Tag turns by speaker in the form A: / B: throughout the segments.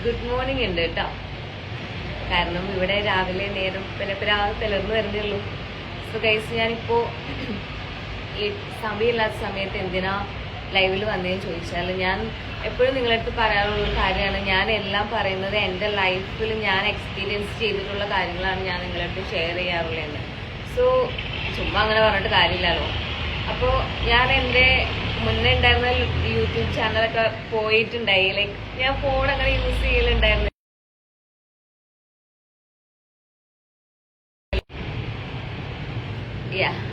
A: Good morning ഉണ്ട് കേട്ടോ. കാരണം ഇവിടെ രാവിലെ നേരം പിലർന്നു വരുന്നേ ഉള്ളൂ. സോ ഗൈസ്, ഞാനിപ്പോ ഈ സമയമില്ലാത്ത സമയത്ത് എന്തിനാ ലൈവിൽ വന്നതെന്ന് ചോദിച്ചാൽ, ഞാൻ എപ്പോഴും നിങ്ങളുടെ അടുത്ത് പറയാനുള്ള കാര്യമാണ്, ഞാൻ എല്ലാം പറയുന്നത് എൻ്റെ ലൈഫിൽ ഞാൻ എക്സ്പീരിയൻസ് ചെയ്തിട്ടുള്ള കാര്യങ്ങളാണ് ഞാൻ നിങ്ങളുടെ അടുത്ത് ഷെയർ ചെയ്യാറുള്ളത്. സോ ചുമ്മാ അങ്ങനെ പറഞ്ഞിട്ട് കാര്യമില്ലല്ലോ. അപ്പോൾ ഞാൻ എൻ്റെ മുന്നേ ഉണ്ടായിരുന്ന യൂട്യൂബ് ചാനലൊക്കെ പോയിട്ടുണ്ടായി. ലൈക്ക് ഞാൻ ഫോൺ അങ്ങനെ യൂസ് ചെയ്യലുണ്ടായിരുന്നു.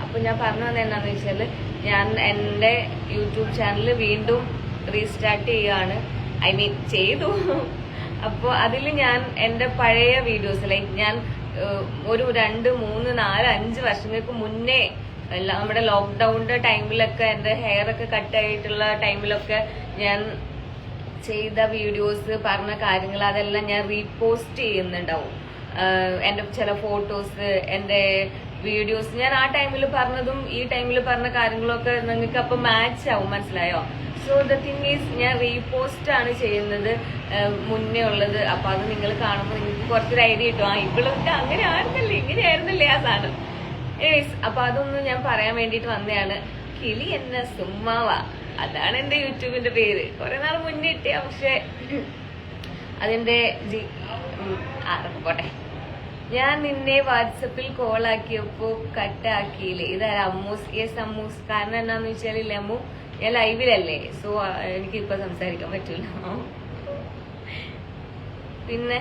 A: അപ്പൊ ഞാൻ പറഞ്ഞു വന്നത് എന്താണെന്ന് വെച്ചാൽ, ഞാൻ എൻ്റെ യൂട്യൂബ് ചാനൽ വീണ്ടും റീസ്റ്റാർട്ട് ചെയ്യുകയാണ്. ഐ മീൻ ചെയ്തു. അപ്പോൾ അതിൽ ഞാൻ എൻ്റെ പഴയ വീഡിയോസ്, ലൈക്ക് ഞാൻ ഒരു 2, 3, 4, 5 വർഷങ്ങൾക്ക് മുന്നേ നമ്മുടെ ലോക്ക്ഡൌണിന്റെ ടൈമിലൊക്കെ എൻ്റെ ഹെയർ ഒക്കെ കട്ടായിട്ടുള്ള ടൈമിലൊക്കെ ഞാൻ ചെയ്ത വീഡിയോസ്, പറഞ്ഞ കാര്യങ്ങൾ അതെല്ലാം ഞാൻ റീപോസ്റ്റ് ചെയ്യുന്നുണ്ടാവും. എൻ്റെ ചില ഫോട്ടോസ്, എൻ്റെ വീഡിയോസ്, ഞാൻ ആ ടൈമിൽ പറഞ്ഞതും ഈ ടൈമിൽ പറഞ്ഞ കാര്യങ്ങളൊക്കെ നിങ്ങൾക്ക് അപ്പൊ മാച്ച് ആവും, മനസ്സിലായോ? സോ ദ തിങ് ഈസ്, ഞാൻ റീപോസ്റ്റ് ആണ് ചെയ്യുന്നത് മുന്നേ ഉള്ളത്. അപ്പൊ അത് നിങ്ങൾ കാണുമ്പോൾ നിങ്ങൾക്ക് കുറച്ചൊരു ഐഡിയ കിട്ടും, ആ ഇവളൊക്കെ അങ്ങനെ ആയിരുന്നല്ലേ, ഇങ്ങനെയായിരുന്നല്ലേ ആ സാധനം. അപ്പൊ അതൊന്നും ഞാൻ പറയാൻ വേണ്ടിട്ട് വന്നതാണ്. കിളി എന്ന സുമ്മാവാ, അതാണ് എന്റെ യൂട്യൂബിന്റെ പേര്. കുറെ നാൾ മുന്നേ ഇട്ടിയ, പക്ഷെ അതിന്റെ പോട്ടെ. ഞാൻ നിന്നെ വാട്സപ്പിൽ കോൾ ആക്കിയപ്പോ കട്ടാക്കിയില്ലേ, ഇതാ അമ്മൂസ്. യെസ് അമ്മൂസ്. കാരണം എന്നാന്ന് വെച്ചാൽ അമ്മു, ഞാൻ ലൈവിലല്ലേ, സോ എനിക്കിപ്പൊ സംസാരിക്കാൻ പറ്റൂല. പിന്നെ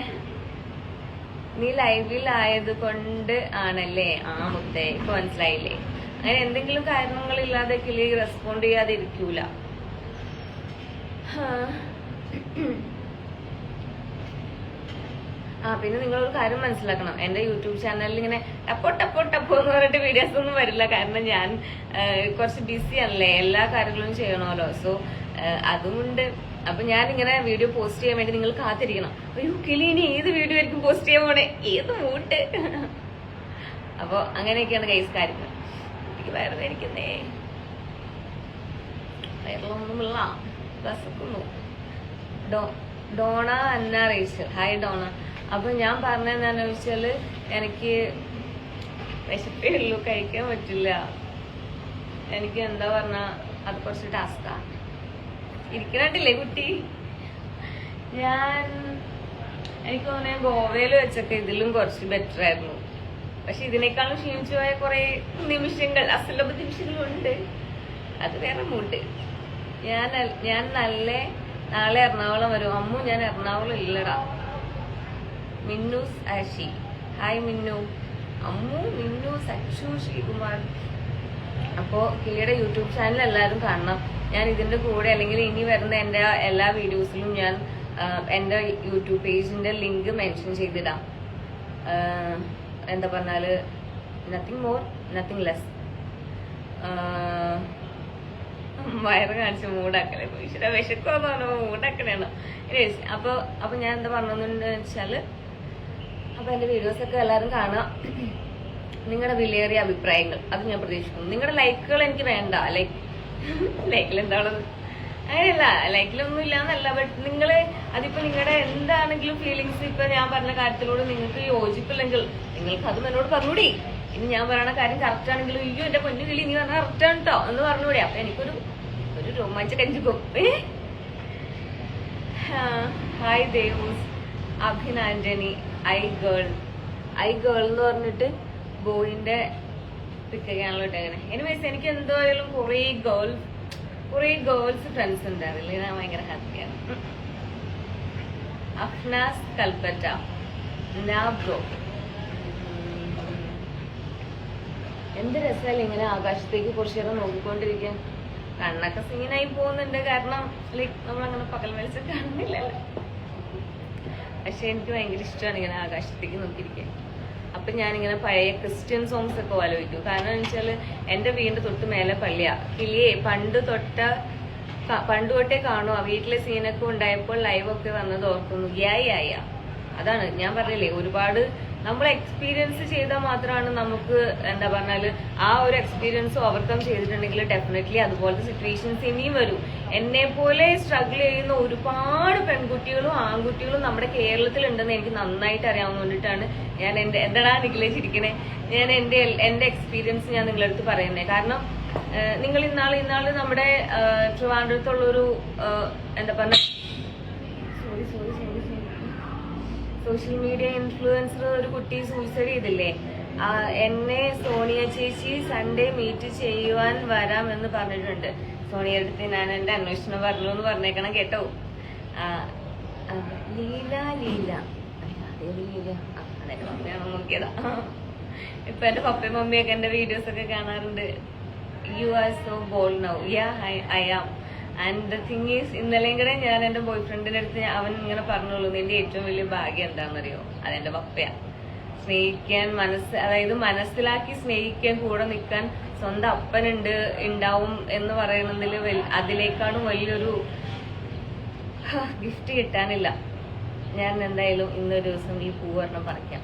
A: നീ ലൈവിൽ ആയത് കൊണ്ട് ആണല്ലേ? ആ മുത്തേ, ഇപ്പൊ മനസ്സിലായില്ലേ? അങ്ങനെ എന്തെങ്കിലും കാരണങ്ങളില്ലാതെ കിളി റെസ്പോണ്ട് ചെയ്യാതെ ഇരിക്കൂല. പിന്നെ നിങ്ങളൊരു കാര്യം മനസ്സിലാക്കണം, എന്റെ യൂട്യൂബ് ചാനലിൽ ഇങ്ങനെ ടപ്പോ എന്ന് പറഞ്ഞിട്ട് വീഡിയോസ് ഒന്നും വരില്ല. കാരണം ഞാൻ കുറച്ച് ബിസി ആണല്ലേ, എല്ലാ കാര്യങ്ങളും ചെയ്യണമല്ലോ. സോ അതുകൊണ്ട് അപ്പൊ ഞാൻ ഇങ്ങനെ വീഡിയോ പോസ്റ്റ് ചെയ്യാൻ വേണ്ടി നിങ്ങൾ കാത്തിരിക്കണം. അയ്യോ കിളി ഇനി ഏത് വീഡിയോ ആയിരിക്കും പോസ്റ്റ് ചെയ്യാൻ പോണേ, ഏത് മൂട്ട്. അപ്പൊ അങ്ങനെയൊക്കെയാണ് ഗൈസ് കാര്യങ്ങൾ. എനിക്ക് വയറുന്നേ, വയറിലൊന്നുമില്ല, വിശക്കുന്നു. ഡോണ അന്ന റേച്ചൽ, ഹായ് ഡോണ. അപ്പൊ ഞാൻ പറഞ്ഞെന്താന്ന് വെച്ചാല്, എനിക്ക് വിശപ്പേ ഉള്ളൂ, കഴിക്കാൻ പറ്റില്ല. എനിക്ക് എന്താ പറഞ്ഞ, അത് കുറച്ച് ടാസ്കാ. ഇരിക്കണില്ലേ കുട്ടി? എനിക്ക് തോന്നുന്നു ഗോവയിൽ വെച്ചൊക്കെ ഇതിലും കുറച്ച് ബെറ്റർ ആയിരുന്നു. പക്ഷെ ഇതിനേക്കാളും ക്ഷീണിച്ചു പോയ കുറെ നിമിഷങ്ങൾ, അസുലഭ നിമിഷങ്ങളുണ്ട്. അത് വേറെ മൂട്ട്. ഞാൻ നാളെ എറണാകുളം വരും. അമ്മു, ഞാൻ എറണാകുളം ഇല്ലടാ. മിന്നൂസ് ആഷി, ഹായ് മിന്നു. അമ്മു, മിന്നൂസ്, അച്ചു, ശ്രീകുമാർ. അപ്പോ കിളിയുടെ യൂട്യൂബ് ചാനൽ എല്ലാവരും കാണണം. ഞാൻ ഇതിന്റെ കൂടെ അല്ലെങ്കിൽ ഇനി വരുന്ന എന്റെ എല്ലാ വീഡിയോസിലും ഞാൻ എന്റെ യൂട്യൂബ് പേജിന്റെ ലിങ്ക് മെൻഷൻ ചെയ്തിടാം. എന്താ പറഞ്ഞാല്, നത്തിങ് മോർ നത്തിങ് ലെസ്. വയറ് കാണിച്ച് മൂടാക്കലേ, ഈശ്വര വിശക്കുമെന്ന് പറഞ്ഞപ്പോ മൂടാക്കലാണ്. അപ്പൊ ഞാൻ എന്താ പറഞ്ഞെന്ന് വെച്ചാല്, അപ്പൊ എന്റെ വീഡിയോസ് ഒക്കെ എല്ലാവരും കാണാം. നിങ്ങളുടെ വിലയേറിയ അഭിപ്രായങ്ങൾ അത് ഞാൻ പ്രതീക്ഷിക്കുന്നു. നിങ്ങളുടെ ലൈക്കുകൾ എനിക്ക് വേണ്ട. ലൈക്കിൽ എന്താണത്? അങ്ങനെയല്ല, ലൈക്കിലൊന്നും ഇല്ലാന്നല്ല. ബട്ട് നിങ്ങള് അതിപ്പോ നിങ്ങളുടെ എന്താണെങ്കിലും ഫീലിങ്സ്, ഇപ്പൊ ഞാൻ പറഞ്ഞ കാര്യത്തിലൂടെ നിങ്ങൾക്ക് യോജിപ്പില്ലെങ്കിൽ നിങ്ങൾക്ക് അതും എന്നോട് പറഞ്ഞൂടി. ഇനി ഞാൻ പറയണ കാര്യം കറക്റ്റ് ആണെങ്കിലും, അയ്യോ എന്റെ പൊന്നു കിളി നീ പറഞ്ഞ കറക്റ്റ് ആണ് കേട്ടോ എന്ന് പറഞ്ഞൂടെ. അപ്പൊ എനിക്കൊരു രോമാഞ്ച കഞ്ചുക്കും. ഹായ് ദേവൂസ്, അഭിനാഞ്ജനി, ഐ ഗേൾ എന്ന് പറഞ്ഞിട്ട് ബോയിന്റെ പിക്കൊക്കെയാണല്ലോ ഇട്ടേക്കണേ. എനിവേസ്, എനിക്ക് എന്തായാലും കുറെ ഗേൾസ് ഫ്രണ്ട്സ് ഉണ്ട്. അതിൽ ഞാൻ ഭയങ്കര ഹാപ്പിയാണ്. അഫ്നാസ് കൽപ്പറ്റ, നാബ്രോ. എന്ത് രസമല്ലേ ഇങ്ങനെ ആകാശത്തേക്ക് കുറച്ചു നേരം നോക്കിക്കൊണ്ടിരിക്കാൻ. കണ്ണൊക്കെ സീനായി പോകുന്നുണ്ട്, കാരണം ലൈക്ക് നമ്മളങ്ങനെ പകൽ മത്സ്യം കാണുന്നില്ലല്ലോ. പക്ഷെ എനിക്ക് ഭയങ്കര ഇഷ്ടമാണ് ഇങ്ങനെ ആകാശത്തേക്ക് നോക്കിയിരിക്കാൻ. അപ്പൊ ഞാനിങ്ങനെ പഴയ ക്രിസ്ത്യൻ സോങ്സ് ഒക്കെ ആലോചിക്കും. കാരണം എന്ന് വെച്ചാല് എന്റെ വീടിന്റെ തൊട്ട് മേലെ പള്ളിയാ. കിളിയെ പണ്ട് തൊട്ടേ കാണുക. വീട്ടിലെ സീനൊക്കെ ഉണ്ടായപ്പോൾ ലൈവൊക്കെ വന്നത് ഓർക്കുന്നു. യായ അതാണ് ഞാൻ പറഞ്ഞില്ലേ, ഒരുപാട് നമ്മൾ എക്സ്പീരിയൻസ് ചെയ്താൽ മാത്രമാണ് നമുക്ക് എന്താ പറഞ്ഞാല് ആ ഒരു എക്സ്പീരിയൻസ് ഓവർകം ചെയ്തിട്ടുണ്ടെങ്കിൽ ഡെഫിനറ്റ്ലി അതുപോലത്തെ സിറ്റുവേഷൻസ് ഇനിയും വരും. എന്നെ പോലെ സ്ട്രഗിൾ ചെയ്യുന്ന ഒരുപാട് പെൺകുട്ടികളും ആൺകുട്ടികളും നമ്മുടെ കേരളത്തിൽ ഉണ്ടെന്ന് എനിക്ക് നന്നായിട്ട് അറിയാവുന്നതുകൊണ്ടിട്ടാണ് ഞാൻ എന്തെടാ നിഖിലേച്ചിരിക്കണേ, ഞാൻ എന്റെ എക്സ്പീരിയൻസ് ഞാൻ നിങ്ങളുടെ അടുത്ത് പറയുന്നത്. കാരണം നിങ്ങൾ ഇന്നാള് നമ്മുടെ ട്രിവാൻഡ്രത്തുള്ളൊരു എന്താ പറഞ്ഞ സോഷ്യൽ മീഡിയ ഇൻഫ്ലുവൻസർ ഒരു കുട്ടി സൂയിസൈഡ് ചെയ്തില്ലേ, എന്നെ സോണിയ ചേച്ചി സൺഡേ മീറ്റ് ചെയ്യുവാൻ വരാമെന്ന് പറഞ്ഞിട്ടുണ്ട്. സോണിയ അടുത്ത് ഞാൻ എന്റെ അന്വേഷണം പറഞ്ഞു എന്ന് പറഞ്ഞേക്കണം കേട്ടോ. ലീല അതെന്റെ മമ്മിയാണോ നോക്കിയതാ. ഇപ്പൊ എന്റെ പപ്പയും മമ്മിയൊക്കെ എന്റെ വീഡിയോസ് ഒക്കെ കാണാറുണ്ട്. You are so bold now. Yeah I am. And the thing is, ഇന്നലെയും കൂടെ ഞാൻ എന്റെ ബോയ് ഫ്രണ്ടിന്റെ അടുത്ത് അവൻ ഇങ്ങനെ പറഞ്ഞോളൂ, നിന്റെ ഏറ്റവും വലിയ ഭാഗ്യം എന്താണെന്നറിയോ, അതെന്റെ പപ്പയാ. സ്നേഹിക്കാൻ അതായത് മനസ്സിലാക്കി സ്നേഹിക്കാൻ കൂടെ നിൽക്കാൻ സ്വന്തം അപ്പനുണ്ട് ഉണ്ടാവും എന്ന് പറയുന്നതിൽ അതിലേക്കാളും വലിയൊരു ഗിഫ്റ്റ് കിട്ടാനില്ല. ഞാൻ എന്തായാലും ഇന്നൊരു ദിവസം ഈ പൂവർണ്ണം പറിക്കാം.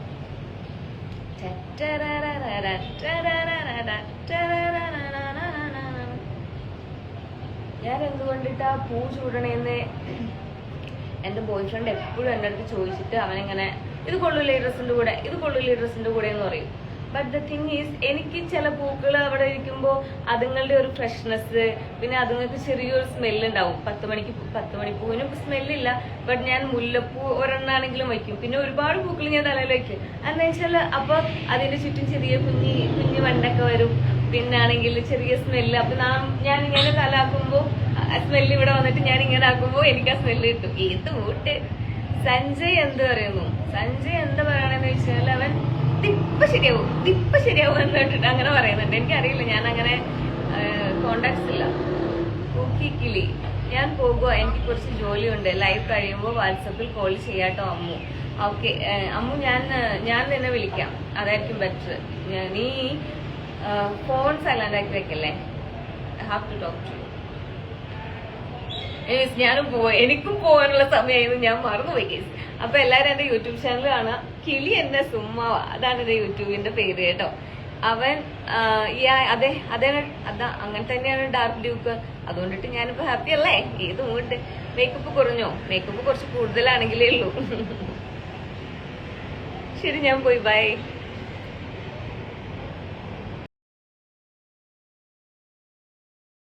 A: ഞാൻ എന്തുകൊണ്ടിട്ടാ പൂ ചൂടണേന്ന് എന്റെ ബോയ് ഫ്രണ്ട് എപ്പോഴും എന്റെ അടുത്ത് ചോദിച്ചിട്ട് അവനിങ്ങനെ ഇത് കൊള്ളൂല്ലേ ഡ്രസ്സിന്റെ കൂടെ, ഇത് കൊള്ളൂല്ലേ ഡ്രസ്സിന്റെ കൂടെ എന്ന് പറയും. ബട്ട് ദ തിങ് ഈസ്, എനിക്ക് ചില പൂക്കൾ അവിടെ ഇരിക്കുമ്പോ അതുങ്ങളുടെ ഒരു ഫ്രഷ്നെസ്, പിന്നെ അതുങ്ങൾക്ക് ചെറിയൊരു സ്മെല്ല് ഉണ്ടാവും. 10 മണിപ്പൂവിനും സ്മെല്ലില്ല, ബട്ട് ഞാൻ മുല്ലപ്പൂ ഒരെണ്ണാണെങ്കിലും വയ്ക്കും. പിന്നെ ഒരുപാട് പൂക്കൾ ഞാൻ തലയിൽ വയ്ക്കും. എന്താ വെച്ചാല് അപ്പൊ അതിന്റെ ചുറ്റും ചെറിയ കുഞ്ഞു വണ്ടൊക്കെ വരും. പിന്നാണെങ്കിൽ ചെറിയ സ്മെല്ല്. അപ്പൊ ഞാൻ ഇങ്ങനെ തലാക്കുമ്പോ സ്മെല്ല് ഇവിടെ വന്നിട്ട് ഞാൻ ഇങ്ങനെ ആക്കുമ്പോ എനിക്ക് ആ സ്മെല്ല് കിട്ടും. ഏത് കൂട്ട് സഞ്ജയ് എന്ത് പറയുന്നു? സഞ്ജയ് എന്താ പറയണെന്ന് വെച്ചാൽ അവൻ ഇതിപ്പ ശരിയാവും എന്ന് കേട്ടിട്ട് അങ്ങനെ പറയുന്നുണ്ട്. എനിക്കറിയില്ല, ഞാൻ അങ്ങനെ കോണ്ടാക്ട്സ് ഇല്ല. കിളി, ഞാൻ പോകുക, എനിക്ക് കുറച്ച് ജോലിയുണ്ട്. ലൈവ് കഴിയുമ്പോൾ വാട്സപ്പിൽ കോൾ ചെയ്യാട്ടോ അമ്മു. ഓക്കെ അമ്മു, ഞാൻ നിന്നെ വിളിക്കാം, അതായിരിക്കും ബെറ്റർ. നീ ഫോൺ സൈലന്റ് ആക്കി വെക്കല്ലേ. Have to talk to you. എനിക്കും പോകാനുള്ള സമയമായിരുന്നു, ഞാൻ മറന്നുപോയി കേസ്. അപ്പൊ എല്ലാരും എന്റെ യൂട്യൂബ് ചാനൽ കാണാം. കിളി എന്നെ സുമ്മാവ, അതാണ് എന്റെ യൂട്യൂബിന്റെ പേര് കേട്ടോ. അവൻ അതാ അങ്ങനെ തന്നെയാണ് ഡാർക്ക് ഡ്യൂക്ക്. അതുകൊണ്ടിട്ട് ഞാനിപ്പോ ഹാപ്പി അല്ലേ. ഏത് മൂണ്ട്. മേക്കപ്പ് കുറഞ്ഞോ? മേക്കപ്പ് കുറച്ച് കൂടുതലാണെങ്കിലേ ഉള്ളൂ. ശരി, ഞാൻ പോയി. ബൈ.